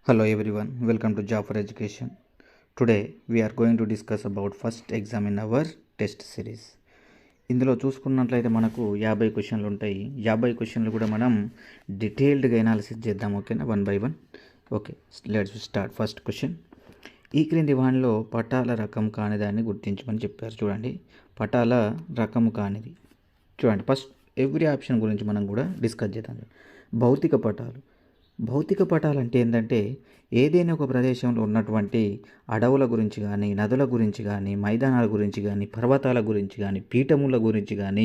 Hello everyone, welcome to Job for Education. Today we are going to discuss about first exam in our test series. ఇందులో చూసుకున్నట్లయితే మనకు 50 క్వశ్చన్లు ఉంటాయి. 50 క్వశ్చన్లు కూడా మనం డీటెయిల్డ్గా ఎనాలిసిస్ చేద్దాం. ఓకేనా, one by one. Okay, let's start. First question, ఈ క్రింది వానిలో పటాల రకం కానిదాన్ని గుర్తించమని చెప్పారు. చూడండి, పటాల రకము కానిది. చూడండి, ఫస్ట్ ఎవ్రీ ఆప్షన్ గురించి మనం కూడా డిస్కస్ చేద్దాం. భౌతిక పటాలు. భౌతిక పటాలు అంటే ఏంటంటే ఏదైనా ఒక ప్రదేశంలో ఉన్నటువంటి అడవుల గురించి కానీ, నదుల గురించి కానీ, మైదానాల గురించి కానీ, పర్వతాల గురించి కానీ, పీఠముల గురించి కానీ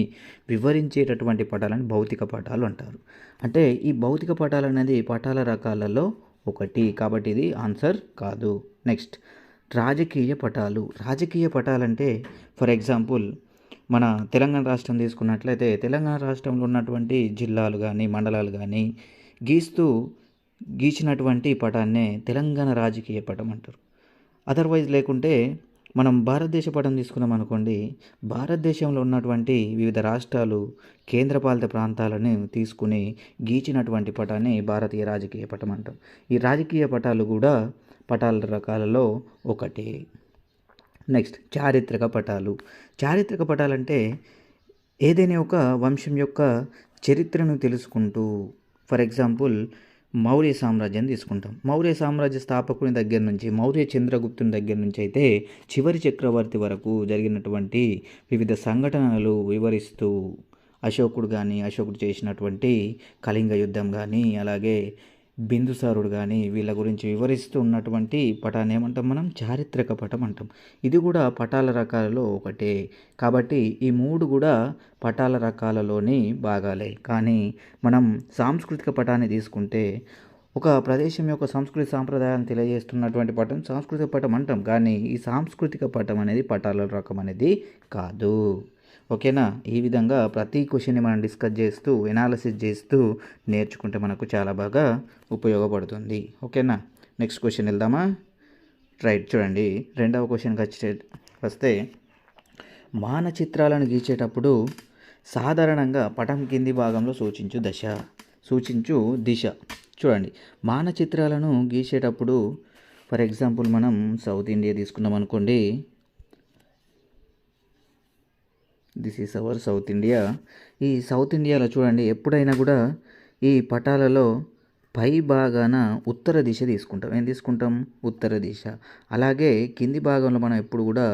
వివరించేటటువంటి పటాలను భౌతిక పటాలు అంటారు. అంటే ఈ భౌతిక పటాలు అనేది పటాల రకాలలో ఒకటి, కాబట్టి ఇది ఆన్సర్ కాదు. నెక్స్ట్, రాజకీయ పటాలు. రాజకీయ పటాలంటే ఫర్ ఎగ్జాంపుల్ మన తెలంగాణ రాష్ట్రం తీసుకున్నట్లయితే తెలంగాణ రాష్ట్రంలో ఉన్నటువంటి జిల్లాలు కానీ, మండలాలు కానీ గీచినటువంటి పటాన్నే తెలంగాణ రాజకీయ పటం అంటారు. అదర్వైజ్ లేకుంటే మనం భారతదేశ పటం తీసుకున్నాం అనుకోండి, భారతదేశంలో ఉన్నటువంటి వివిధ రాష్ట్రాలు, కేంద్రపాలిత ప్రాంతాలను తీసుకుని గీచినటువంటి పటాన్ని భారతీయ రాజకీయ పటం అంటాం. ఈ రాజకీయ పటాలు కూడా పటాల రకాలలో ఒకటి. నెక్స్ట్, చారిత్రక పటాలు. చారిత్రక పటాలంటే ఏదైనా ఒక వంశం యొక్క చరిత్రను తెలుసుకుంటూ, ఫర్ ఎగ్జాంపుల్ మౌర్య సామ్రాజ్యాన్ని తీసుకుంటాం. మౌర్య సామ్రాజ్య స్థాపకుని దగ్గర నుంచి, మౌర్య చంద్రగుప్తుని దగ్గర నుంచి అయితే చివరి చక్రవర్తి వరకు జరిగినటువంటి వివిధ సంఘటనలు వివరిస్తూ అశోకుడు చేసినటువంటి కళింగ యుద్ధం కానీ, అలాగే బిందుసారుడు కానీ వీళ్ళ గురించి వివరిస్తూ ఉన్నటువంటి పటాన్ని ఏమంటాం మనం? చారిత్రక పటం అంటాం. ఇది కూడా పటాల రకాలలో ఒకటే. కాబట్టి ఈ మూడు కూడా పటాల రకాలలోని భాగాలే. కానీ మనం సాంస్కృతిక పటాన్ని తీసుకుంటే ఒక ప్రదేశం యొక్క సంస్కృతి సాంప్రదాయాన్ని తెలియజేస్తున్నటువంటి పటం సాంస్కృతిక పటం అంటాం. కానీ ఈ సాంస్కృతిక పటం అనేది పటాల రకం అనేది కాదు. ఓకేనా? ఈ విధంగా ప్రతి క్వశ్చన్ని మనం డిస్కస్ చేస్తూ, ఎనాలిసిస్ చేస్తూ నేర్చుకుంటే మనకు చాలా బాగా ఉపయోగపడుతుంది. ఓకేనా? నెక్స్ట్ క్వశ్చన్ వెళ్దామా? రైట్, చూడండి, రెండవ క్వశ్చన్కి వస్తే మానచిత్రాలను గీచేటప్పుడు సాధారణంగా పటం కింది భాగంలో సూచించు దిశ. చూడండి, మానచిత్రాలను గీసేటప్పుడు ఫర్ ఎగ్జాంపుల్ మనం సౌత్ ఇండియా తీసుకున్నాం అనుకోండి. This is our south India. ఈ సౌత్ ఇండియాలో చూడండి, ఎప్పుడైనా కూడా ఈ పటాలలో పై భాగాన ఉత్తర దిశ తీసుకుంటాం. ఏం తీసుకుంటాం? ఉత్తర దిశ. అలాగే కింది భాగంలో మనం ఎప్పుడు కూడా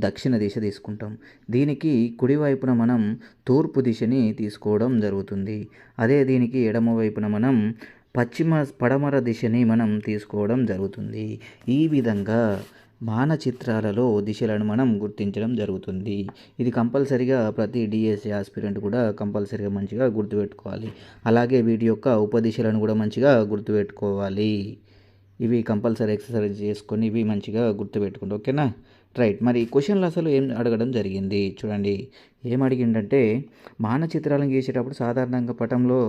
దక్షిణ దిశ తీసుకుంటాం. దీనికి కుడివైపున మనం తూర్పు దిశని తీసుకోవడం జరుగుతుంది. అదే దీనికి ఎడమ వైపున మనం పడమర దిశని మనం తీసుకోవడం జరుగుతుంది. ఈ విధంగా మానచిత్రాలలో దిశలను మనం గుర్తించడం జరుగుతుంది. ఇది కంపల్సరిగా ప్రతి డిఎస్సి ఆస్పిరెంట్ కూడా కంపల్సరిగా మంచిగా గుర్తుపెట్టుకోవాలి. అలాగే వీటి యొక్క ఉపదిశలను కూడా మంచిగా గుర్తుపెట్టుకోవాలి. ఇవి కంపల్సరీ ఎక్సర్సైజ్ చేసుకొని ఇవి మంచిగా గుర్తుపెట్టుకోండి. ఓకేనా? రైట్, మరి క్వశ్చన్లు అసలు ఏం అడగడం జరిగింది? చూడండి, ఏం అడిగిందంటే మానచిత్రాలను గీసేటప్పుడు సాధారణంగా పటంలో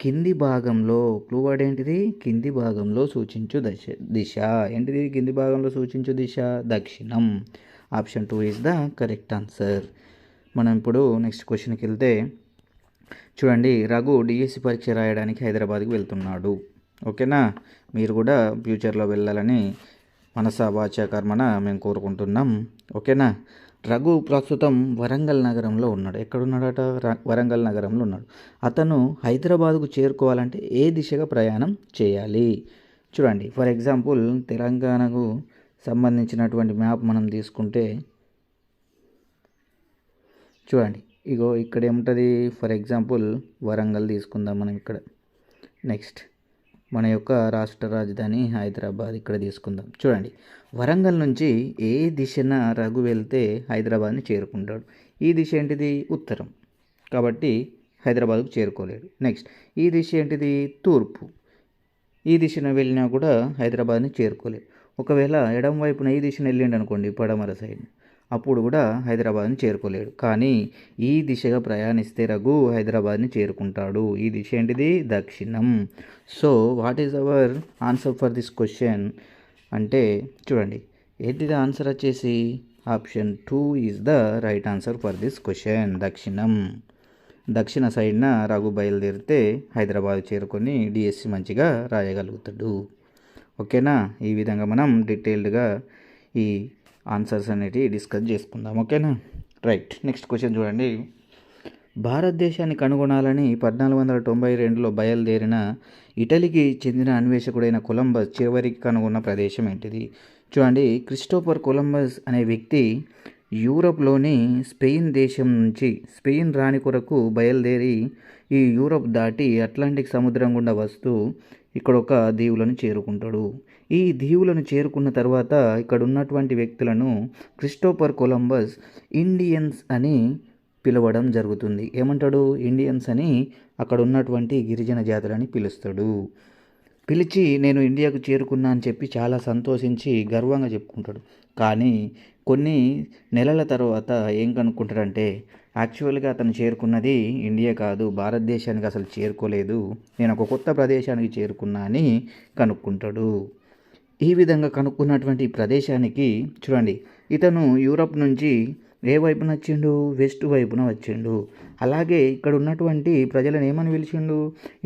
కింది భాగంలో, క్లూ వర్డ్ ఏంటిది? కింది భాగంలో సూచించు దిశ. ఏంటిది కింది భాగంలో సూచించు దిశ? దక్షిణం. Option 2 is the correct answer. మనం ఇప్పుడు నెక్స్ట్ క్వశ్చన్కి వెళ్తే చూడండి, రఘు డిఎస్సి పరీక్ష రాయడానికి హైదరాబాద్కి వెళ్తున్నాడు. ఓకేనా? మీరు కూడా ఫ్యూచర్లో వెళ్ళాలని మనసా వాచా కర్మన మేము కోరుకుంటున్నాం. ఓకేనా? రఘు ప్రస్తుతం వరంగల్ నగరంలో ఉన్నాడు. ఎక్కడున్నాడట? వరంగల్ నగరంలో ఉన్నాడు. అతను హైదరాబాద్కు చేరుకోవాలంటే ఏ దిశగా ప్రయాణం చేయాలి? చూడండి, ఫర్ ఎగ్జాంపుల్ తెలంగాణకు సంబంధించినటువంటి మ్యాప్ మనం తీసుకుంటే చూడండి, ఇగో ఇక్కడ ఏముంటుంది? ఫర్ ఎగ్జాంపుల్ వరంగల్ తీసుకుందాం మనం ఇక్కడ. నెక్స్ట్, మన యొక్క రాష్ట్ర రాజధాని హైదరాబాద్ ఇక్కడ తీసుకుందాం. చూడండి, వరంగల్ నుంచి ఏ దిశన రఘు వెళ్తే హైదరాబాద్ని చేరుకుంటాడు? ఈ దిశ ఏంటిది? ఉత్తరం. కాబట్టి హైదరాబాద్కు చేరుకోలేడు. నెక్స్ట్, ఈ దిశ ఏంటిది? తూర్పు. ఈ దిశన వెళ్ళినా కూడా హైదరాబాద్ని చేరుకోలేడు. ఒకవేళ ఎడమ వైపున ఈ దిశను వెళ్ళిండు అనుకోండి, పడమర సైడ్, అప్పుడు కూడా హైదరాబాద్ని చేరుకోలేడు. కానీ ఈ దిశగా ప్రయాణిస్తే రఘు హైదరాబాద్ని చేరుకుంటాడు. ఈ దిశ ఏంటిది? దక్షిణం. So what is our answer for this question అంటే చూడండి, ఏంటిది ఆన్సర్ వచ్చేసి option 2 is the right answer for this question. దక్షిణం. దక్షిణ సైడ్న రఘు బయలుదేరితే హైదరాబాద్ చేరుకొని డిఎస్సి మంచిగా రాయగలుగుతాడు. ఓకేనా? ఈ విధంగా మనం డీటెయిల్డ్గా ఈ ఆన్సర్స్ అనేటివి డిస్కస్ చేసుకుందాం. ఓకేనా? రైట్. నెక్స్ట్ క్వశ్చన్ చూడండి. భారతదేశాన్ని కనుగొనాలని 1492లో బయలుదేరిన ఇటలీకి చెందిన అన్వేషకుడైన కొలంబస్ చివరికి కనుగొన్న ప్రదేశం ఏంటిది? చూడండి, క్రిస్టోఫర్ కొలంబస్ అనే వ్యక్తి యూరప్లోని స్పెయిన్ దేశం నుంచి స్పెయిన్ రాణి కొరకు బయలుదేరి ఈ యూరప్ దాటి అట్లాంటిక్ సముద్రం గుండా వస్తూ ఇక్కడ ఒక దీవులను చేరుకుంటాడు. ఈ దీవులను చేరుకున్న తర్వాత ఇక్కడ ఉన్నటువంటి వ్యక్తులను క్రిస్టోఫర్ కొలంబస్ ఇండియన్స్ అని పిలవడం జరుగుతుంది. ఏమంటాడు? ఇండియన్స్ అని అక్కడ ఉన్నటువంటి గిరిజన జాతులని పిలుస్తాడు. పిలిచి నేను ఇండియాకు చేరుకున్నా అని చెప్పి చాలా సంతోషించి గర్వంగా చెప్పుకుంటాడు. కానీ కొన్ని నెలల తర్వాత ఏం కనుక్కుంటాడంటే యాక్చువల్గా అతను చేరుకున్నది ఇండియా కాదు, భారతదేశానికి అసలు చేరుకోలేదు, నేను ఒక కొత్త ప్రదేశానికి చేరుకున్నా అని కనుక్కుంటాడు. ఈ విధంగా కనుక్కున్నటువంటి ప్రదేశానికి చూడండి, ఇతను యూరప్ నుంచి ఏ వైపున వచ్చిండు? వెస్ట్ వైపున వచ్చిండు. అలాగే ఇక్కడ ఉన్నటువంటి ప్రజలను ఏమని పిలిచిండు?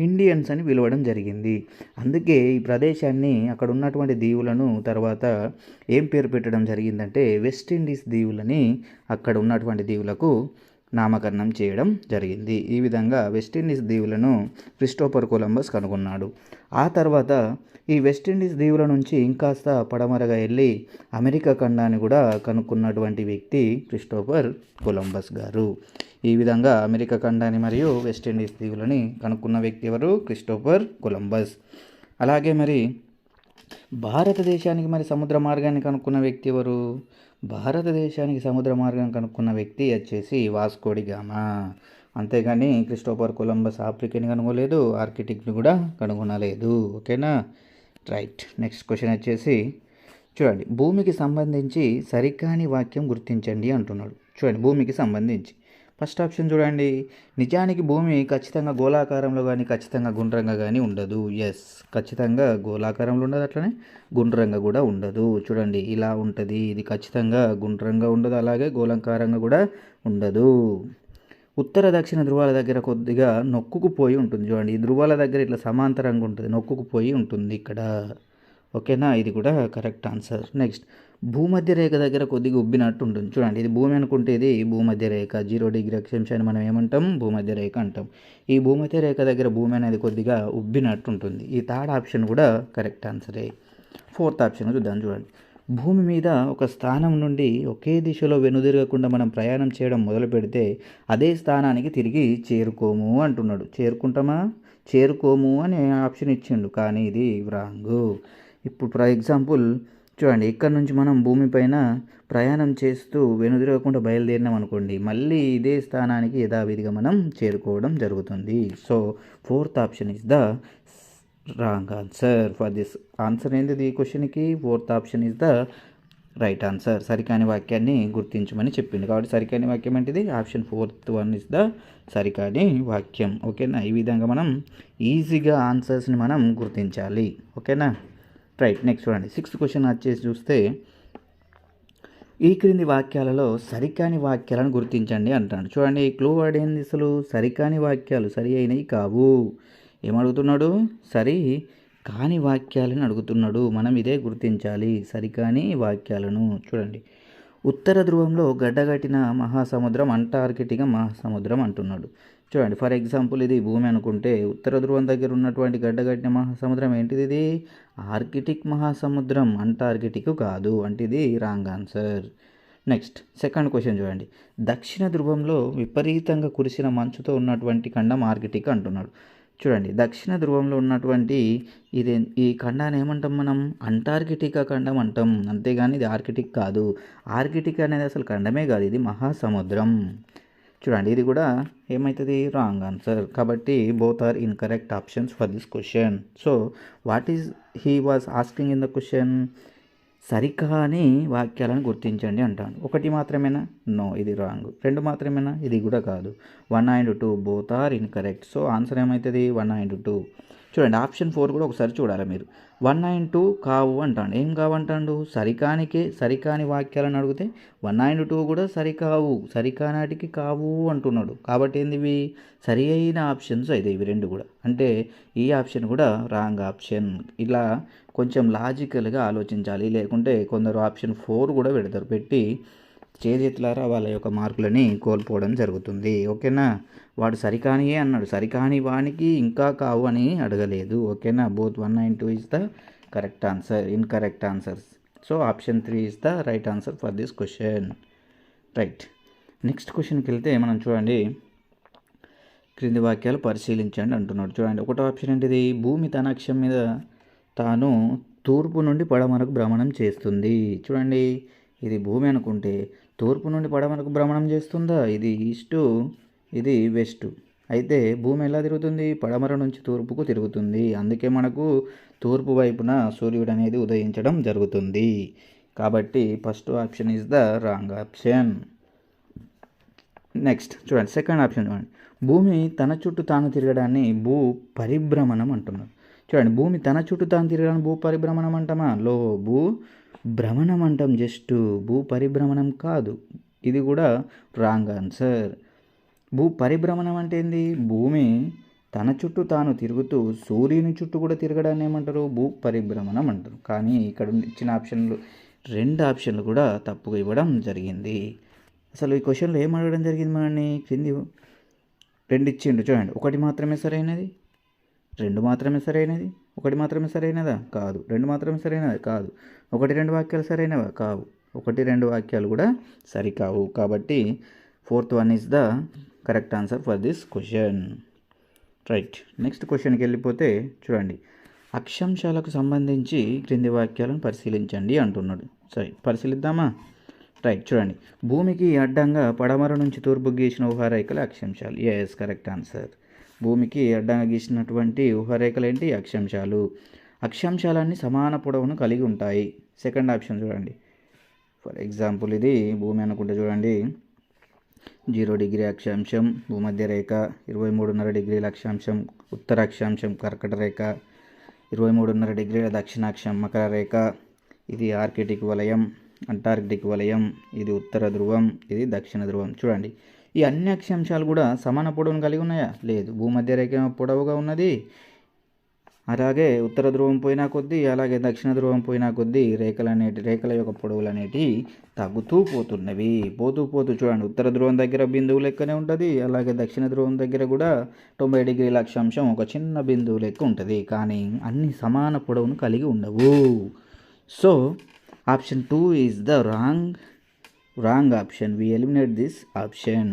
ఇండియన్స్ అని పిలవడం జరిగింది. అందుకే ఈ ప్రదేశాన్ని, అక్కడ ఉన్నటువంటి దీవులను తర్వాత ఏం పేరు పెట్టడం జరిగిందంటే వెస్ట్ ఇండీస్ దీవులని అక్కడ ఉన్నటువంటి దీవులకు నామకరణం చేయడం జరిగింది. ఈ విధంగా వెస్టిండీస్ దీవులను క్రిస్టోఫర్ కొలంబస్ కనుగొన్నాడు. ఆ తర్వాత ఈ వెస్టిండీస్ దీవుల నుంచి ఇంకాస్త పడమరగా వెళ్ళి అమెరికా ఖండాన్ని కూడా కనుక్కున్నటువంటి వ్యక్తి క్రిస్టోఫర్ కొలంబస్ గారు. ఈ విధంగా అమెరికా ఖండాన్ని మరియు వెస్టిండీస్ దీవులని కనుక్కున్న వ్యక్తి ఎవరు? Christopher Columbus. అలాగే మరి భారతదేశానికి మరి సముద్ర మార్గాన్ని కనుక్కున్న వ్యక్తి ఎవరు? భారతదేశానికి సముద్ర మార్గం కనుక్కున్న వ్యక్తి వచ్చేసి వాస్కో డి గామా. అంతేగాని క్రిస్టోఫర్ కొలంబస్ ఆఫ్రికాని కనుగొనలేదు, ఆర్కిటిక్ని కూడా కనుగొనలేదు. ఓకేనా? రైట్. నెక్స్ట్ క్వశ్చన్ వచ్చేసి చూడండి, భూమికి సంబంధించి సరికాని వాక్యం గుర్తించండి అంటున్నాడు. చూడండి, భూమికి సంబంధించి ఫస్ట్ ఆప్షన్ చూడండి, నిజానికి భూమి ఖచ్చితంగా గోళాకారంలో కానీ ఖచ్చితంగా గుండ్రంగా కానీ ఉండదు. ఎస్, ఖచ్చితంగా గోళాకారంలో ఉండదు, అట్లనే గుండ్రంగా కూడా ఉండదు. చూడండి, ఇలా ఉంటుంది, ఇది ఖచ్చితంగా గుండ్రంగా ఉండదు, అలాగే గోళాకారంగా కూడా ఉండదు. ఉత్తర దక్షిణ ధృవాల దగ్గర కొద్దిగా నొక్కుకుపోయి ఉంటుంది. చూడండి, ఈ ధృవాల దగ్గర ఇట్లా సమాంతరంగా ఉంటుంది, నొక్కుకుపోయి ఉంటుంది ఇక్కడ. ఓకేనా? ఇది కూడా కరెక్ట్ ఆన్సర్. నెక్స్ట్, భూమధ్య రేఖ దగ్గర కొద్దిగా ఉబ్బినట్టు ఉంటుంది. చూడండి, ఇది భూమి అనుకుంటే ఇది భూమధ్య రేఖ, 0 డిగ్రీ అక్షాంశాన్ని మనం ఏమంటాం? భూమధ్య రేఖ అంటాం. ఈ భూమధ్య రేఖ దగ్గర భూమి అనేది కొద్దిగా ఉబ్బినట్టు ఉంటుంది. ఈ థర్డ్ ఆప్షన్ కూడా కరెక్ట్ ఆన్సరే. ఫోర్త్ ఆప్షన్ చూద్దాం. చూడండి, భూమి మీద ఒక స్థానం నుండి ఒకే దిశలో వెనుదిరగకుండా మనం ప్రయాణం చేయడం మొదలు పెడితే అదే స్థానానికి తిరిగి చేరుకోము అంటున్నాడు. చేరుకుంటామా? చేరుకోము అని ఆప్షన్ ఇచ్చిండు, కానీ ఇది రాంగు. ఇప్పుడు ఫర్ ఎగ్జాంపుల్ చూడండి, ఇక్కడ నుంచి మనం భూమిపైన ప్రయాణం చేస్తూ వెనుదిరగకుండా బయలుదేరినాం అనుకోండి, మళ్ళీ ఇదే స్థానానికి యథావిధిగా మనం చేరుకోవడం జరుగుతుంది. So fourth option is the wrong answer for this. Answer ఏంటిది ఈ క్వశ్చన్కి? Fourth option is the right answer. సరికాని వాక్యాన్ని గుర్తించమని చెప్పింది కాబట్టి సరికాని వాక్యం ఏంటిది? Option fourth one is the సరికాని వాక్యం. ఓకేనా? ఈ విధంగా మనం ఈజీగా ఆన్సర్స్ని మనం గుర్తించాలి. ఓకేనా? రైట్. నెక్స్ట్ చూడండి, 6th క్వశ్చన్ వచ్చేసి చూస్తే ఈ క్రింది వాక్యాలలో సరికాని వాక్యాలను గుర్తించండి అంటాడు. చూడండి, క్లూ వర్డ్ ఏంది అసలు? సరికాని వాక్యాలు, సరి అయినవి కావు. ఏమడుగుతున్నాడు? సరి కాని వాక్యాలను అడుగుతున్నాడు. మనం ఇదే గుర్తించాలి, సరికాని వాక్యాలను. చూడండి, ఉత్తర ధ్రువంలో గడ్డగట్టిన మహాసముద్రం అంటార్కిటికా మహాసముద్రం అంటున్నాడు. చూడండి, ఫర్ ఎగ్జాంపుల్ ఇది భూమి అనుకుంటే ఉత్తర ధ్రువం దగ్గర ఉన్నటువంటి గడ్డగట్టిన మహాసముద్రం ఏంటిది? ఇది ఆర్కిటిక్ మహాసముద్రం, అంటార్కిటిక్ కాదు. అంటే ఇది wrong answer. Next second question చూడండి, దక్షిణ ధ్రువంలో విపరీతంగా కురిసిన మంచుతో ఉన్నటువంటి ఖండం ఆర్కిటిక్ అంటున్నాడు. చూడండి, దక్షిణ ధ్రువంలో ఉన్నటువంటి ఈ ఖండాన్ని ఏమంటాం మనం? అంటార్కిటికా ఖండం అంటాం, అంతేగాని ఇది ఆర్కిటిక్ కాదు. ఆర్కిటిక్ అనేది అసలు ఖండమే కాదు, ఇది మహాసముద్రం. చూడండి, ఇది కూడా ఏమవుతుంది? Wrong answer. కాబట్టి both are incorrect options for this question. So what is he was asking in the question? సరికాని వాక్యాలను గుర్తించండి అంటాను. ఒకటి మాత్రమేనా? నో, ఇది రాంగ్. 2 మాత్రమేనా? ఇది కూడా కాదు. 1 and 2 both are incorrect. So answer ఏమవుతుంది? 1 and 2. చూడండి ఆప్షన్ 4 కూడా ఒకసారి చూడాలి మీరు. 192 కావు అంటాడు. ఏం కావంటాడు? సరికాని వాక్యాలను అడిగితే 192 కూడా సరికావు, సరికానాటికి కావు అంటున్నాడు. కాబట్టి ఏంది ఇవి? సరి అయిన ఆప్షన్స్ అయితే ఇవి రెండు కూడా. అంటే ఈ ఆప్షన్ కూడా రాంగ్ ఆప్షన్. ఇలా కొంచెం లాజికల్గా ఆలోచించాలి. లేకుంటే కొందరు ఆప్షన్ 4 కూడా పెడతారు. పెట్టి చేజెత్తులారా వాళ్ళ యొక్క మార్కులని కోల్పోవడం జరుగుతుంది. ఓకేనా? వాడు సరికానియే అన్నాడు, సరికాని వానికి ఇంకా కావు అని అడగలేదు. ఓకేనా? Both 1 and 2 is the correct answer. Incorrect answers. So option 3 is the right answer for this question. Right. Next క్వశ్చన్కి వెళ్తే మనం చూడండి, క్రింది వాక్యాలు పరిశీలించండి అంటున్నాడు. చూడండి, ఒకటో ఆప్షన్ ఏంటిది? భూమి తన అక్షం మీద తాను తూర్పు నుండి పడమరకు భ్రమణం చేస్తుంది. చూడండి, ఇది భూమి అనుకుంటే తూర్పు నుండి పడమరకు భ్రమణం చేస్తుందా? ఇది ఈస్టు, ఇది వెస్ట్. అయితే భూమి ఎలా తిరుగుతుంది? పడమర నుంచి తూర్పుకు తిరుగుతుంది. అందుకే మనకు తూర్పు వైపున సూర్యుడు అనేది ఉదయించడం జరుగుతుంది. కాబట్టి first option is the wrong option. Next చూడండి, సెకండ్ ఆప్షన్ చూడండి. భూమి తన చుట్టూ తాను తిరగడాన్ని భూ పరిభ్రమణం అంటున్నారు. చూడండి, భూమి తన చుట్టూ తాను తిరగడానికి భూ పరిభ్రమణం అంటామా? భూ భ్రమణం అంటాం. జస్ట్ భూ పరిభ్రమణం కాదు. ఇది కూడా రాంగ్ ఆన్సర్. భూ పరిభ్రమణం అంటే ఏంది? భూమి తన చుట్టూ తాను తిరుగుతూ సూర్యుని చుట్టూ కూడా తిరగడాన్ని ఏమంటారు? భూ పరిభ్రమణం అంటారు. కానీ ఇక్కడ ఇచ్చిన ఆప్షన్లు, రెండు ఆప్షన్లు కూడా తప్పుగా ఇవ్వడం జరిగింది. అసలు ఈ క్వశ్చన్లో ఏం అడగడం జరిగింది మనల్ని? క్రింది రెండు ఇచ్చిండు. చూడండి, ఒకటి మాత్రమే సరైనది, రెండు మాత్రమే సరైనది, ఒకటి మాత్రమే సరైనదా? కాదు. రెండు మాత్రమే సరైనదా? కాదు. ఒకటి రెండు వాక్యాలు సరైనవా? కావు. ఒకటి రెండు వాక్యాలు కూడా సరికావు. కాబట్టి fourth one is the correct answer for this question. Right. Next క్వశ్చన్కి వెళ్ళిపోతే చూడండి, అక్షాంశాలకు సంబంధించి క్రింది వాక్యాలను పరిశీలించండి అంటున్నాడు. సరే, పరిశీలిద్దామా? రైట్. చూడండి, భూమికి అడ్డంగా పడమర నుంచి తూర్పు గీసిన ఊహారేఖలు అక్షాంశాలు. Yes, correct answer. భూమికి అడ్డంగా గీసినటువంటి ఊహారేఖలు ఏంటి? అక్షాంశాలు. అక్షాంశాలన్నీ సమాన పొడవును కలిగి ఉంటాయి. సెకండ్ ఆప్షన్ చూడండి. ఫర్ ఎగ్జాంపుల్, ఇది భూమి అనుకుంటే చూడండి, 0 డిగ్రీ అక్షాంశం భూమధ్య రేఖ, 23.5 డిగ్రీల అక్షాంశం ఉత్తర అక్షాంశం కర్కట రేఖ, 23.5 డిగ్రీల దక్షిణాక్షం మకర రేఖ, ఇది ఆర్కిటిక్ వలయం, అంటార్కిటిక్ వలయం, ఇది ఉత్తర ధ్రువం, ఇది దక్షిణ ధ్రువం. చూడండి, ఈ అన్ని అక్షాంశాలు కూడా సమాన పొడవును కలిగి ఉన్నాయా? లేదు. భూమధ్య రేఖ పొడవుగా ఉన్నది, అలాగే ఉత్తర ధ్రువం పోయినా కొద్దీ, అలాగే దక్షిణ ధ్రువం పోయినా కొద్దీ రేఖల యొక్క పొడవులు అనేటివి తగ్గుతూ పోతున్నవి. పోతూ చూడండి, ఉత్తర ధ్రువం దగ్గర బిందువు లెక్కనే ఉంటుంది, అలాగే దక్షిణ ధ్రువం దగ్గర కూడా 90 డిగ్రీల అక్షాంశం ఒక చిన్న బిందువు లెక్క ఉంటుంది. కానీ అన్ని సమాన పొడవును కలిగి ఉండవు. So option 2 is the wrong option. We eliminate this option.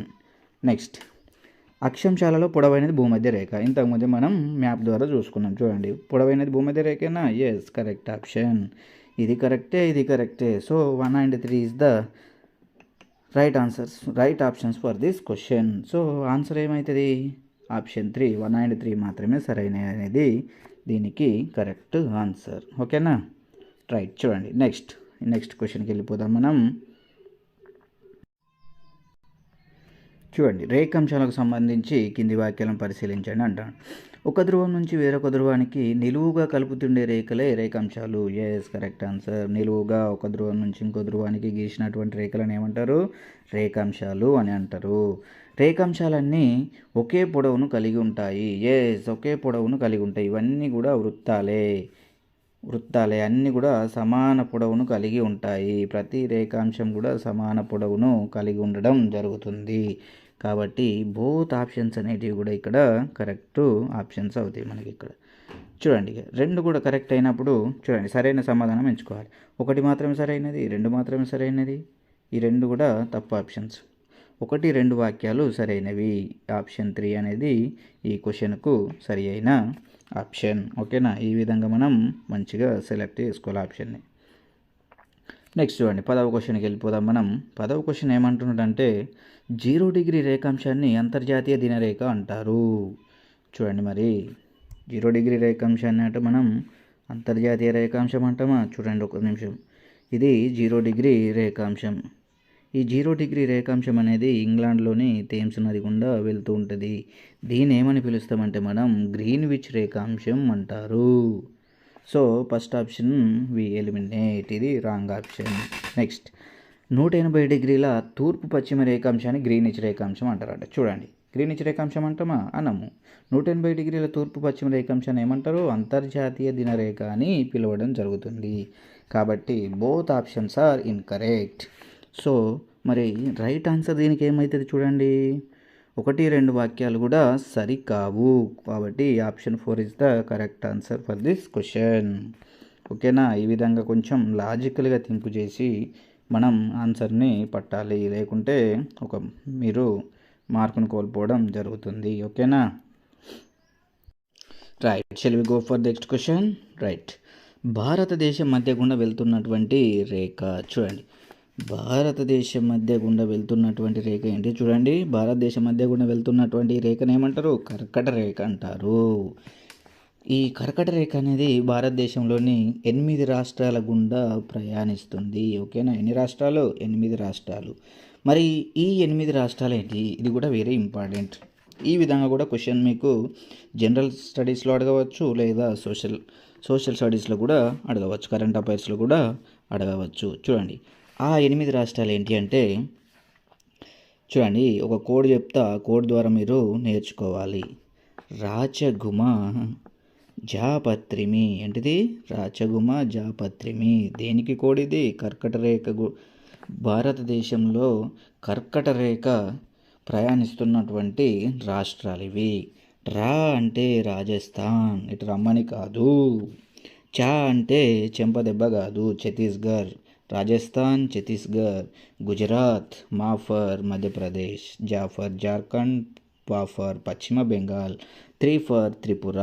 Next, అక్షాంశాలలో పొడవైనది భూమధ్య రేఖ. ఇంతకుముందు మనం మ్యాప్ ద్వారా చూసుకున్నాం. చూడండి, పొడవైనది భూమధ్య రేఖేనా? Yes, correct option. ఇది కరెక్టే, ఇది కరెక్టే. So 1 and 3 is the right options for this question. So answer ఏమవుతుంది? ఆప్షన్ 3, 1 and 3 మాత్రమే సరైన అనేది దీనికి కరెక్ట్ ఆన్సర్. ఓకేనా? రైట్. చూడండి, నెక్స్ట్ క్వశ్చన్కి వెళ్ళిపోదాం మనం. చూడండి, రేఖాంశాలకు సంబంధించి కింది వాక్యాలను పరిశీలించండి అంటాను. ఒక ధ్రువం నుంచి వేరొక ధ్రువానికి నిలువుగా కలుపుతుండే రేఖలే రేఖాంశాలు. Yes, correct answer. నిలువుగా ఒక ధ్రువం నుంచి ఇంకో ధ్రువానికి గీసినటువంటి రేఖలను ఏమంటారు? రేఖాంశాలు అని అంటారు. రేఖాంశాలన్నీ ఒకే పొడవును కలిగి ఉంటాయి. ఎస్, ఒకే పొడవును కలిగి ఉంటాయి. ఇవన్నీ కూడా వృత్తాలే, అన్నీ కూడా సమాన పొడవును కలిగి ఉంటాయి. ప్రతి రేఖాంశం కూడా సమాన పొడవును కలిగి ఉండడం జరుగుతుంది. కాబట్టి బోత్ ఆప్షన్స్ అనేటివి కూడా ఇక్కడ కరెక్ట్ ఆప్షన్స్ అవుతాయి మనకి ఇక్కడ. చూడండి, రెండు కూడా కరెక్ట్ అయినప్పుడు చూడండి, సరైన సమాధానం ఎంచుకోవాలి. ఒకటి మాత్రమే సరైనది, రెండు మాత్రమే సరైనది, ఈ రెండు కూడా తప్పు ఆప్షన్స్. 1, 2 వాక్యాలు సరైనవి. ఆప్షన్ 3 అనేది ఈ క్వశ్చన్కు సరి అయిన ఆప్షన్. ఓకేనా? ఈ విధంగా మనం మంచిగా సెలెక్ట్ చేసుకోవాలి ఆప్షన్ని. నెక్స్ట్ చూడండి, 10వ క్వశ్చన్కి వెళ్ళిపోదాం మనం. 10వ క్వశ్చన్ ఏమంటున్నాడంటే, 0 డిగ్రీ రేఖాంశాన్ని అంతర్జాతీయ దినరేఖ అంటారు. చూడండి, మరి 0 డిగ్రీ రేఖాంశాన్ని అంటే మనం అంతర్జాతీయ రేఖాంశం అంటామా? చూడండి ఒక నిమిషం, ఇది 0 డిగ్రీ రేఖాంశం, ఈ 0 డిగ్రీ రేఖాంశం అనేది ఇంగ్లాండ్లోని థేమ్స్ నది గుండా వెళ్తూ ఉంటుంది. దీన్ని ఏమని పిలుస్తామంటే మనం గ్రీన్విచ్ రేఖాంశం అంటారు. So first option we eliminate, ఇది రాంగ్ ఆప్షన్. నెక్స్ట్ 180 డిగ్రీల తూర్పు పశ్చిమ రేఖాంశాన్ని గ్రీనిచ్ రేఖాంశం అంటారట. చూడండి, గ్రీనిచ్ రేఖాంశం అంటామా? అనము. 180 డిగ్రీల తూర్పు పశ్చిమ రేఖాంశాన్ని ఏమంటారు? అంతర్జాతీయ దినరేఖ అని పిలవడం జరుగుతుంది. కాబట్టి both options are incorrect. So మరి రైట్ ఆన్సర్ దీనికి ఏమవుతుంది చూడండి, 1, 2 వాక్యాలు కూడా సరికావు. కాబట్టి option 4 is the correct answer for this question. ఓకేనా? ఈ విధంగా కొంచెం లాజికల్గా థింక్ చేసి మనం ఆన్సర్ని పట్టాలి, లేకుంటే మీరు మార్కును కోల్పోవడం జరుగుతుంది. ఓకేనా? Right, shall we go for the next question. Right, భారతదేశం మధ్య గుండా వెళ్తున్నటువంటి రేఖ. చూడండి, భారతదేశం మధ్య గుండా వెళ్తున్నటువంటి రేఖ ఏంటి? చూడండి, భారతదేశం మధ్య గుండా వెళ్తున్నటువంటి రేఖను ఏమంటారు? కర్కట రేఖ అంటారు. ఈ కర్కట రేఖ అనేది భారతదేశంలోని 8 రాష్ట్రాల గుండా ప్రయాణిస్తుంది. ఓకేనా? ఎన్ని రాష్ట్రాలు? 8 రాష్ట్రాలు. మరి ఈ 8 రాష్ట్రాలు ఏంటి? ఇది కూడా వెరీ ఇంపార్టెంట్. ఈ విధంగా కూడా క్వశ్చన్ మీకు జనరల్ స్టడీస్లో అడగవచ్చు, లేదా సోషల్ స్టడీస్లో కూడా అడగవచ్చు, కరెంట్ అఫైర్స్లో కూడా అడగవచ్చు. చూడండి, ఆ 8 రాష్ట్రాలు ఏంటి అంటే, చూడండి ఒక కోడ్ చెప్తా, కోడ్ ద్వారా మీరు నేర్చుకోవాలి. రాచగుమ జాపత్రిమి. ఏంటిది? రాచగుమ జాపత్రిమి. దేనికి కోడ్ ఇది? కర్కట రేఖ. భారతదేశంలో కర్కట రేఖ ప్రయాణిస్తున్నటువంటి రాష్ట్రాలు ఇవి. రా అంటే రాజస్థాన్, ఇటు రమ్మని కాదు. చా అంటే చెంపదెబ్బ కాదు, ఛత్తీస్గఢ్. రాజస్థాన్, ఛత్తీస్గఢ్. గుజరాత్, మా ఫర్ మధ్యప్రదేశ్. జా ఫర్ జార్ఖండ్, పా ఫర్ పశ్చిమ Bengal. 3 for Tripura,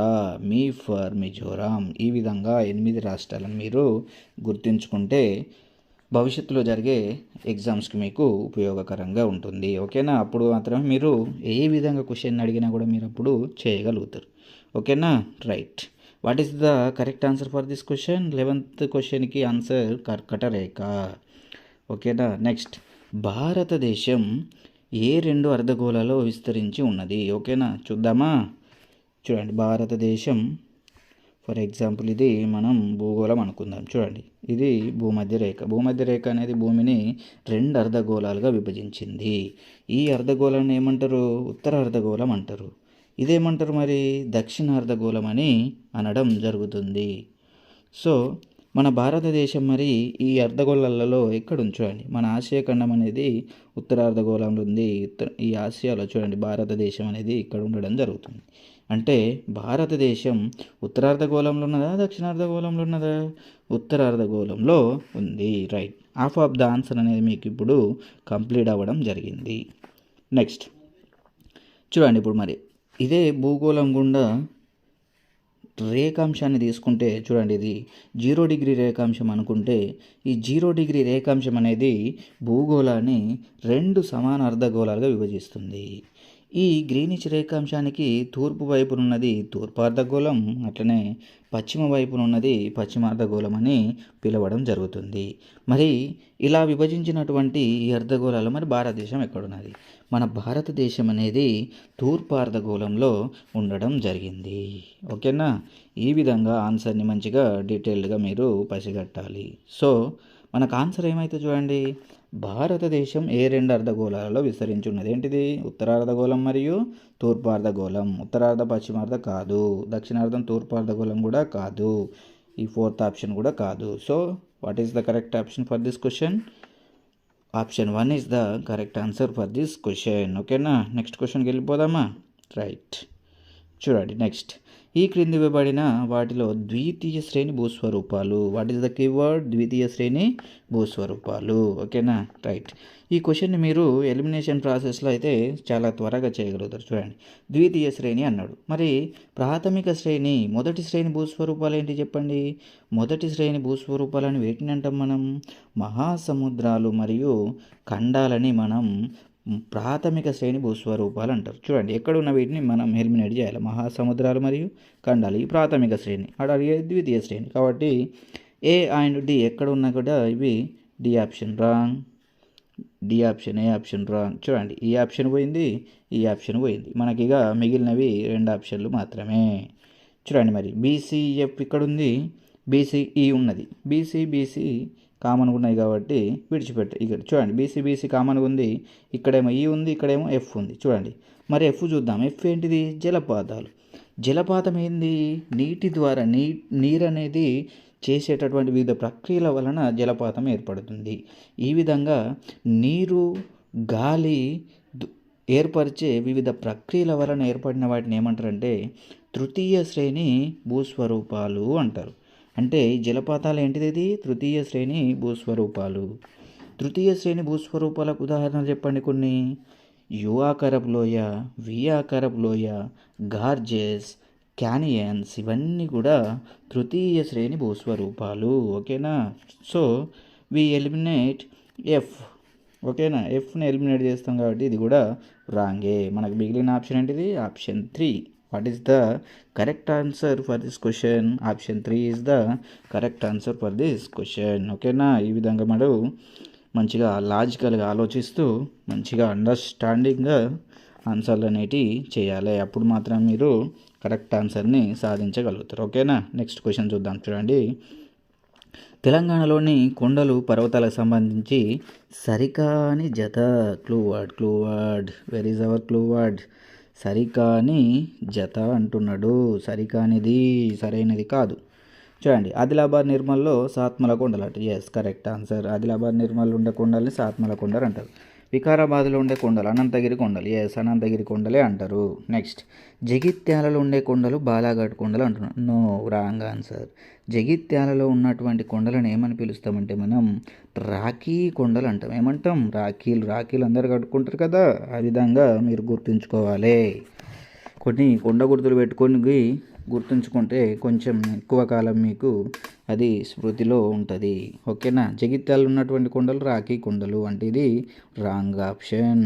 me for Mizoram. ఈ విధంగా 8 రాష్ట్రాలను మీరు గుర్తుంచుకుంటే భవిష్యత్తులో జరిగే ఎగ్జామ్స్కి మీకు ఉపయోగకరంగా ఉంటుంది. ఓకేనా? అప్పుడు మాత్రమే మీరు ఏ విధంగా క్వశ్చన్ అడిగినా కూడా మీరు అప్పుడు చేయగలుగుతారు. ఓకేనా? Right, what is the correct answer for this question? 11th క్వశ్చన్కి ఆన్సర్ కర్కట రేఖ. ఓకేనా? నెక్స్ట్, భారతదేశం ఏ 2 అర్ధగోళాల్లో విస్తరించి ఉన్నది? ఓకేనా? చూద్దామా? చూడండి, భారతదేశం ఫర్ ఎగ్జాంపుల్ ఇది మనం భూగోళం అనుకుందాం. చూడండి, ఇది భూమధ్య రేఖ. భూమధ్య రేఖ అనేది భూమిని 2 అర్ధగోళాలుగా విభజించింది. ఈ అర్ధగోళాన్ని ఏమంటారు? ఉత్తర అర్ధగోళం అంటారు. ఇదేమంటారు మరి? దక్షిణ అర్ధగోళం అని అనడం జరుగుతుంది. సో మన భారతదేశం మరి ఈ అర్ధగోళాలలో ఎక్కడ చూడండి, మన ఆసియా ఖండం అనేది ఉత్తర అర్ధగోళంలో ఉంది. ఈ ఆసియాలో చూడండి, భారతదేశం అనేది ఇక్కడ ఉండడం జరుగుతుంది. అంటే భారతదేశం ఉత్తరార్ధగోళంలో ఉన్నదా, దక్షిణార్ధగోళంలో ఉన్నదా? ఉత్తరార్ధగోళంలో ఉంది. Right, half of the answer అనేది మీకు ఇప్పుడు కంప్లీట్ అవ్వడం జరిగింది. నెక్స్ట్ చూడండి, ఇప్పుడు మరి ఇదే భూగోళం గుండా రేఖాంశాన్ని తీసుకుంటే చూడండి, ఇది 0 డిగ్రీ రేఖాంశం అనుకుంటే, ఈ 0 డిగ్రీ రేఖాంశం అనేది భూగోళాన్ని 2 సమాన అర్ధగోళాలుగా విభజిస్తుంది. ఈ గ్రీనిచ్ రేఖాంశానికి తూర్పు వైపునున్నది తూర్పార్ధగోళం, అట్లనే పశ్చిమ వైపునున్నది పశ్చిమార్ధగోళం అని పిలవడం జరుగుతుంది. మరి ఇలా విభజించినటువంటి ఈ అర్ధగోళాలు మరి భారతదేశం ఎక్కడున్నది? మన భారతదేశం అనేది తూర్పార్ధగోళంలో ఉండడం జరిగింది. ఓకేనా? ఈ విధంగా ఆన్సర్ని మంచిగా డీటెయిల్డ్గా మీరు పసిగట్టాలి. సో మనకు ఆన్సర్ ఏమైతే చూడండి, భారతదేశం ఏ 2 అర్ధగోళాలలో విస్తరించి ఉన్నది? ఏంటిది? ఉత్తరార్ధగోళం మరియు తూర్పార్ధగోళం. ఉత్తరార్ధ పశ్చిమార్ధ కాదు, దక్షిణార్ధం తూర్పార్ధగోళం కూడా కాదు, ఈ 4th ఆప్షన్ కూడా కాదు. So what is the correct option for this question? Option 1 is the correct answer for this question. ఓకేనా? నెక్స్ట్ క్వశ్చన్కి వెళ్ళిపోదామా? రైట్, చూడండి, నెక్స్ట్, ఈ క్రింది ఇవ్వబడిన వాటిలో ద్వితీయ శ్రేణి భూస్వరూపాలు. What is the keyword? ద్వితీయ శ్రేణి భూస్వరూపాలు. ఓకేనా? రైట్, ఈ క్వశ్చన్ని మీరు ఎలిమినేషన్ ప్రాసెస్లో అయితే చాలా త్వరగా చేయగలుగుతారు. చూడండి, ద్వితీయ శ్రేణి అన్నాడు. మరి ప్రాథమిక శ్రేణి, మొదటి శ్రేణి భూస్వరూపాలు ఏంటి చెప్పండి? మొదటి శ్రేణి భూస్వరూపాలని వేటిని అంటాం మనం? మహాసముద్రాలు మరియు ఖండాలని మనం ప్రాథమిక శ్రేణి భూస్వరూపాలు అంటారు. చూడండి, ఎక్కడున్న వీటిని మనం ఎలిమినేట్ చేయాలి. మహాసముద్రాలు మరియు ఖండాలు ఈ ప్రాథమిక శ్రేణి, అడిగే ద్వితీయ శ్రేణి. కాబట్టి ఏ అండ్ డి ఎక్కడ ఉన్నా కూడా ఇవి D option wrong, D option, A option wrong. చూడండి ఈ ఆప్షన్ పోయింది, ఈ ఆప్షన్ పోయింది. మనకి ఇక మిగిలినవి 2 ఆప్షన్లు మాత్రమే. చూడండి మరి బీసీఎఫ్ ఇక్కడ ఉంది, బీసీఈ ఉన్నది. బీసీ కామన్గా ఉన్నాయి కాబట్టి విడిచిపెట్ట. ఇక్కడ చూడండి బీసీ కామన్గా ఉంది, ఇక్కడేమో ఈ ఉంది, ఇక్కడేమో ఎఫ్ ఉంది. చూడండి మరి ఎఫ్ చూద్దాం. ఎఫ్ ఏంటిది? జలపాతాలు. జలపాతం ఏంది? నీటి ద్వారా నీరు అనేది చేసేటటువంటి వివిధ ప్రక్రియల వలన జలపాతం ఏర్పడుతుంది. ఈ విధంగా నీరు, గాలి ఏర్పరిచే వివిధ ప్రక్రియల వలన ఏర్పడిన వాటిని ఏమంటారంటే తృతీయ శ్రేణి భూస్వరూపాలు అంటారు. అంటే జలపాతాలు ఏంటిది? తృతీయ శ్రేణి భూస్వరూపాలు. తృతీయ శ్రేణి భూస్వరూపాలకు ఉదాహరణలు చెప్పండి కొన్ని. యు ఆకారపు లోయ, వి ఆకారపు లోయ, గార్జెస్, క్యానియన్స్, ఇవన్నీ కూడా తృతీయ శ్రేణి భూస్వరూపాలు. ఓకేనా? So we eliminate F. ఓకేనా? ఎఫ్ని ఎలిమినేట్ చేస్తాం కాబట్టి ఇది కూడా రాంగే. మనకు మిగిలిన ఆప్షన్ ఏంటిది? Option 3. What is the correct answer for this question? Option 3 is the correct answer for this question. ఓకేనా? ఈ విధంగా మనం మంచిగా లాజికల్గా ఆలోచిస్తూ మంచిగా అండర్స్టాండింగ్గా ఆన్సర్లు అనేటివి చేయాలి. అప్పుడు మాత్రం మీరు కరెక్ట్ ఆన్సర్ని సాధించగలుగుతారు. ఓకేనా? నెక్స్ట్ క్వశ్చన్ చూద్దాం. చూడండి, తెలంగాణలోని కొండలు పర్వతాలకు సంబంధించి సరికాని జత. Clue word. Where is our clue word? సరికాని జత అంటున్నాడు. సరికానిది, సరైనది కాదు. చూడండి, ఆదిలాబాద్ నిర్మల్లో సాత్మల కొండలు అంట. Yes, correct answer. Adilabad Nirmal ఉండే కొండల్ని సాత్మల కొండలు అంటారు. వికారాబాద్లో ఉండే కొండలు అనంతగిరి కొండలు. ఎస్, అనంతగిరి కొండలే అంటారు. నెక్స్ట్, జగిత్యాలలో ఉండే కొండలు బాలాఘాట్ కొండలు అంటున్నారు. No, wrong answer. జగిత్యాలలో ఉన్నటువంటి కొండలను ఏమని పిలుస్తామంటే మనం రాఖీ కొండలు అంటాం. ఏమంటాం? రాఖీలు అందరు కట్టుకుంటారు కదా, ఆ విధంగా మీరు గుర్తుంచుకోవాలి. కొన్ని కొండ గుర్తులు పెట్టుకొని గుర్తుంచుకుంటే కొంచెం ఎక్కువ కాలం మీకు అది స్మృతిలో ఉంటుంది. ఓకేనా? జగిత్యాలలో ఉన్నటువంటి కొండలు రాఖీ కొండలు అంటే ఇది రాంగ్ ఆప్షన్.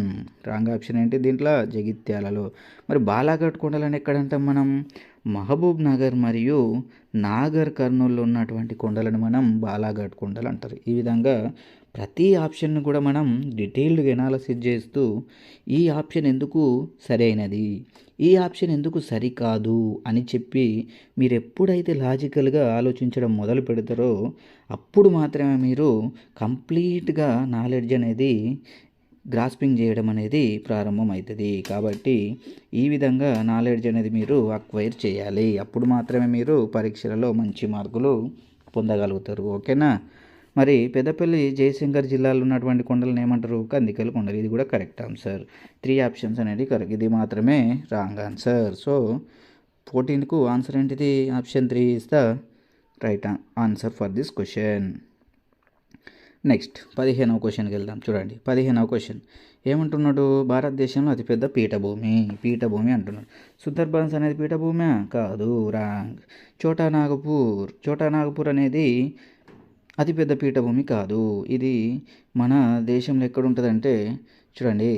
రాంగ్ ఆప్షన్ ఏంటి దీంట్లో? జగిత్యాలలో. మరి బాలాఘాట్ కొండలని ఎక్కడంటాం మనం? మహబూబ్ నగర్ మరియు నాగర్ కర్నూల్లో ఉన్నటువంటి కొండలను మనం బాలాఘాట్ కొండలు అంటారు. ఈ విధంగా ప్రతి ఆప్షన్ను కూడా మనం డీటెయిల్డ్గా ఎనాలసిస్ చేస్తూ ఈ ఆప్షన్ ఎందుకు సరైనది, ఈ ఆప్షన్ ఎందుకు సరికాదు అని చెప్పి మీరు ఎప్పుడైతే లాజికల్గా ఆలోచించడం మొదలు పెడతారో అప్పుడు మాత్రమే మీరు కంప్లీట్గా నాలెడ్జ్ అనేది గ్రాస్పింగ్ చేయడం అనేది ప్రారంభమవుతుంది. కాబట్టి ఈ విధంగా నాలెడ్జ్ అనేది మీరు అక్వైర్ చేయాలి. అప్పుడు మాత్రమే మీరు పరీక్షలలో మంచి మార్కులు పొందగలుగుతారు. ఓకేనా? మరి పెద్దపల్లి జయశంకర్ జిల్లాలో ఉన్నటువంటి కొండలను ఏమంటారు? కందికల కొండలు. ఇది కూడా కరెక్ట్ ఆన్సర్. 3 ఆప్షన్స్ అనేది కరెక్ట్. ఇది మాత్రమే రాంగ్ ఆన్సర్. సో 14కు ఆన్సర్ ఏంటిది? Option 3 is the right answer for this question. Next 15వ క్వశ్చన్కి వెళ్దాం. చూడండి, 15వ క్వశ్చన్ ఏమంటున్నాడు? భారతదేశంలో అతిపెద్ద పీఠభూమి అంటున్నాడు. సుందర్బన్స్ అనేది పీఠభూమే? కాదు, రాంగ్. చోటా నాగపూర్ అనేది అతిపెద్ద పీఠభూమి కాదు. ఇది మన దేశంలో ఎక్కడ ఉంటుందంటే చూడండి,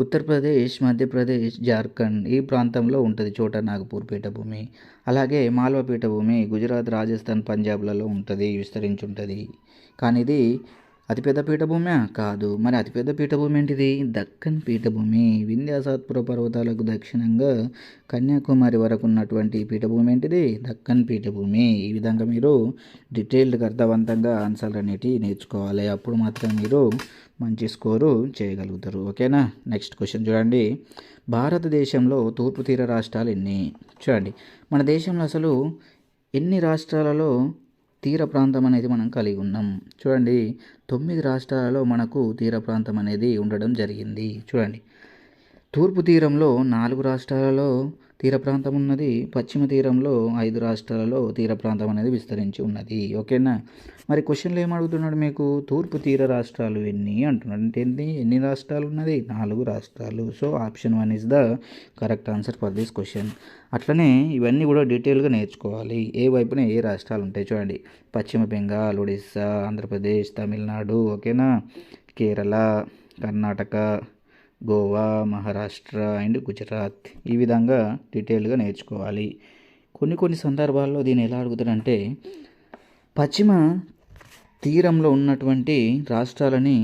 ఉత్తరప్రదేశ్, మధ్యప్రదేశ్, జార్ఖండ్ ఈ ప్రాంతంలో ఉంటుంది చోటా నాగపూర్ పీఠభూమి. అలాగే మాల్వా పీఠభూమి గుజరాత్, రాజస్థాన్, పంజాబ్లలో ఉంటుంది, విస్తరించి ఉంటుంది. కానీ ఇది అతిపెద్ద పీఠభూమే? కాదు. మరి అతిపెద్ద పీఠభూమి ఏంటిది? దక్కన్ పీఠభూమి. వింధ్య సాత్పుర పర్వతాలకు దక్షిణంగా కన్యాకుమారి వరకు ఉన్నటువంటి పీఠభూమి ఏంటిది? దక్కన్ పీఠభూమి. ఈ విధంగా మీరు డీటెయిల్డ్గా అర్థవంతంగా ఆన్సర్లు అనేటివి నేర్చుకోవాలి. అప్పుడు మాత్రం మీరు మంచి స్కోరు చేయగలుగుతారు. ఓకేనా? నెక్స్ట్ క్వశ్చన్ చూడండి, భారతదేశంలో తూర్పు తీర రాష్ట్రాలు ఎన్ని? చూడండి, మన దేశంలో అసలు ఎన్ని రాష్ట్రాలలో తీర ప్రాంతం అనేది మనం కలిగి ఉన్నాం? చూడండి, 9 రాష్ట్రాలలో మనకు తీర ప్రాంతం అనేది ఉండడం జరిగింది. చూడండి, తూర్పు తీరంలో 4 రాష్ట్రాలలో తీర ప్రాంతం ఉన్నది. పశ్చిమ తీరంలో 5 రాష్ట్రాలలో తీర ప్రాంతం అనేది విస్తరించి ఉన్నది. ఓకేనా? మరి క్వశ్చన్లో ఏమడుగుతున్నాడు మీకు? తూర్పు తీర రాష్ట్రాలు ఎన్ని అంటున్నాడు. అంటే ఎన్ని రాష్ట్రాలు ఉన్నది? 4 రాష్ట్రాలు. So option 1 is the correct answer for this question. అట్లనే ఇవన్నీ కూడా డీటెయిల్గా నేర్చుకోవాలి. ఏ వైపున ఏ రాష్ట్రాలు ఉంటాయి చూడండి. పశ్చిమ బెంగాల్, ఒడిస్సా, ఆంధ్రప్రదేశ్, తమిళనాడు, ఓకేనా, కేరళ, కర్ణాటక, గోవా, మహారాష్ట్ర అండ్ గుజరాత్. ఈ విధంగా డీటెయిల్గా నేర్చుకోవాలి. కొన్ని సందర్భాల్లో దీన్ని ఎలా అడుగుతారంటే పశ్చిమ తీరంలో ఉన్నటువంటి రాష్ట్రాలని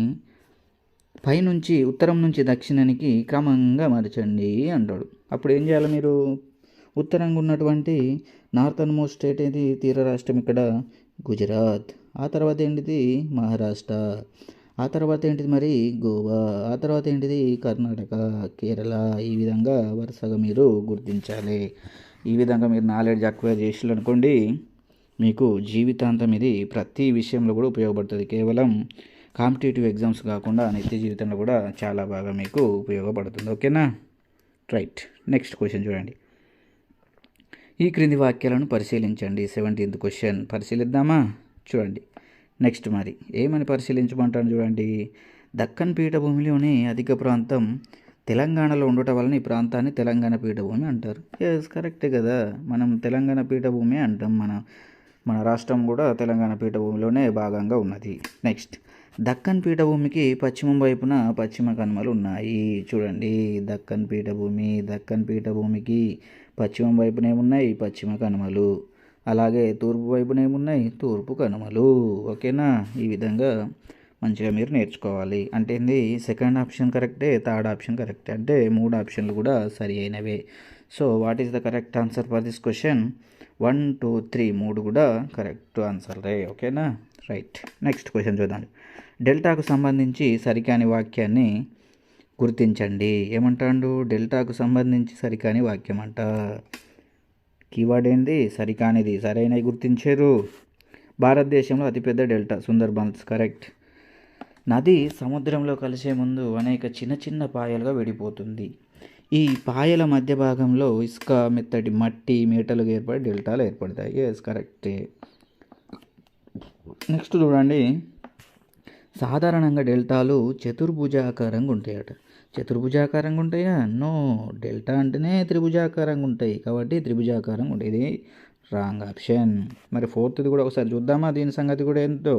పైనుంచి ఉత్తరం నుంచి దక్షిణానికి క్రమంగా మార్చండి అంటాడు. అప్పుడు ఏం చేయాలి మీరు? ఉత్తరంగా ఉన్నటువంటి నార్థన్ మోస్ట్ స్టేట్ ఏది తీర రాష్ట్రం ఇక్కడ గుజరాత్, ఆ తర్వాత ఏంటిది మహారాష్ట్ర, ఆ తర్వాత ఏంటిది మరి గోవా, ఆ తర్వాత ఏంటిది కర్ణాటక, కేరళ. ఈ విధంగా వరుసగా మీరు గుర్తించాలి. ఈ విధంగా మీరు నాలెడ్జ్ అక్వైర్ చేసిళ్ళు అనుకోండి, మీకు జీవితాంతం ఇది ప్రతి విషయంలో కూడా ఉపయోగపడుతుంది. కేవలం కాంపిటేటివ్ ఎగ్జామ్స్ కాకుండా నిత్య జీవితంలో కూడా చాలా బాగా మీకు ఉపయోగపడుతుంది. ఓకేనా? రైట్. నెక్స్ట్ క్వశ్చన్ చూడండి. ఈ క్రింది వాక్యాలను పరిశీలించండి. 17th question పరిశీలిద్దామా? చూడండి. నెక్స్ట్ మరి ఏమని పరిశీలించమంటాను చూడండి. దక్కన్ పీఠభూమిలోని అధిక ప్రాంతం తెలంగాణలో ఉండటం వలన ఈ ప్రాంతాన్ని తెలంగాణ పీఠభూమి అంటారు. ఎస్, కరెక్టే కదా. మనం తెలంగాణ పీఠభూమి అంటాం. మన రాష్ట్రం కూడా తెలంగాణ పీఠభూమిలోనే భాగంగా ఉన్నది. నెక్స్ట్, దక్కన్ పీఠభూమికి పశ్చిమం వైపున పశ్చిమ కనుమలు ఉన్నాయి. చూడండి, దక్కన్ పీఠభూమికి పశ్చిమం వైపున ఏమున్నాయి? పశ్చిమ కనుమలు. అలాగే తూర్పు వైపున ఏమున్నాయి? తూర్పు కనుమలు. ఓకేనా? ఈ విధంగా మంచిగా మీరు నేర్చుకోవాలి. అంటే ఏంది? సెకండ్ ఆప్షన్ కరెక్టే, థర్డ్ ఆప్షన్ కరెక్టే, అంటే 3 ఆప్షన్లు కూడా సరి అయినవే. So what is the correct answer for this question? 1, 2, 3 3 కూడా కరెక్ట్ ఆన్సర్లే. ఓకేనా? రైట్. నెక్స్ట్ క్వశ్చన్ చూద్దాం. డెల్టాకు సంబంధించి సరికాని వాక్యాన్ని గుర్తించండి. ఏమంటాడు? డెల్టాకు సంబంధించి సరికాని వాక్యం అంట. కీవర్డ్ ఏంది? సరికానిది. సరైనవి గుర్తించారు. భారతదేశంలో అతిపెద్ద డెల్టా సుందర్బన్స్. కరెక్ట్. నది సముద్రంలో కలిసే ముందు అనేక చిన్న చిన్న పాయలుగా విడిపోతుంది. ఈ పాయల మధ్య భాగంలో ఇసుక, మెత్తటి మట్టి, మేటలుగా ఏర్పడి డెల్టాలు ఏర్పడతాయి. ఎస్, కరెక్టే. నెక్స్ట్ చూడండి. సాధారణంగా డెల్టాలు చతుర్భుజాకారంగా ఉంటాయట. చతుర్భుజాకారంగా ఉంటాయా? నో, డెల్టా అంటేనే త్రిభుజాకారంగా ఉంటాయి. కాబట్టి త్రిభుజాకారంగా ఉంటాయి. ఇది రాంగ్ ఆప్షన్. మరి 4th కూడా ఒకసారి చూద్దామా? దీని సంగతి కూడా ఏంటో.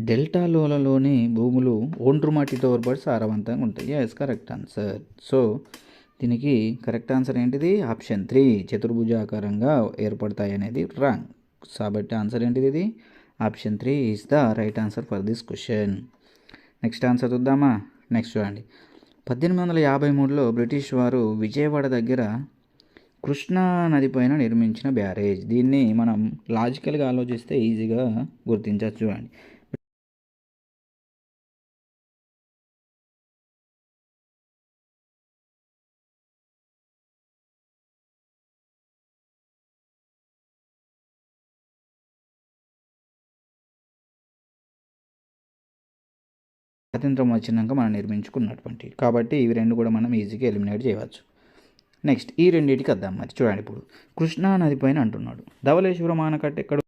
డెల్టాలోని భూములు ఒండ్రు మట్టితో ఏర్పడి సారవంతంగా ఉంటాయి. Yes, correct answer. సో దీనికి కరెక్ట్ ఆన్సర్ ఏంటిది? ఆప్షన్ 3 చతుర్భుజాకారంగా ఏర్పడతాయి అనేది రాంగ్. కాబట్టి ఆన్సర్ ఏంటిది? ఇది option 3 is the right answer for this question. Next answer చూద్దామా? నెక్స్ట్ చూడండి. 1853లో బ్రిటిష్ వారు విజయవాడ దగ్గర కృష్ణా నది పైన నిర్మించిన బ్యారేజ్. దీన్ని మనం లాజికల్గా ఆలోచిస్తే ఈజీగా గుర్తించవచ్చు. చూడండి. స్వాతంత్రం వచ్చినాక మనం నిర్మించుకున్నటువంటి, కాబట్టి ఇవి రెండు కూడా మనం ఈజీగా ఎలిమినేట్ చేయవచ్చు. నెక్స్ట్ ఈ రెండింటికి వద్దాం. మరి చూడండి, ఇప్పుడు కృష్ణా నది పైన అంటున్నాడు. ధవళేశ్వరం ఆనకట్ట ఎక్కడ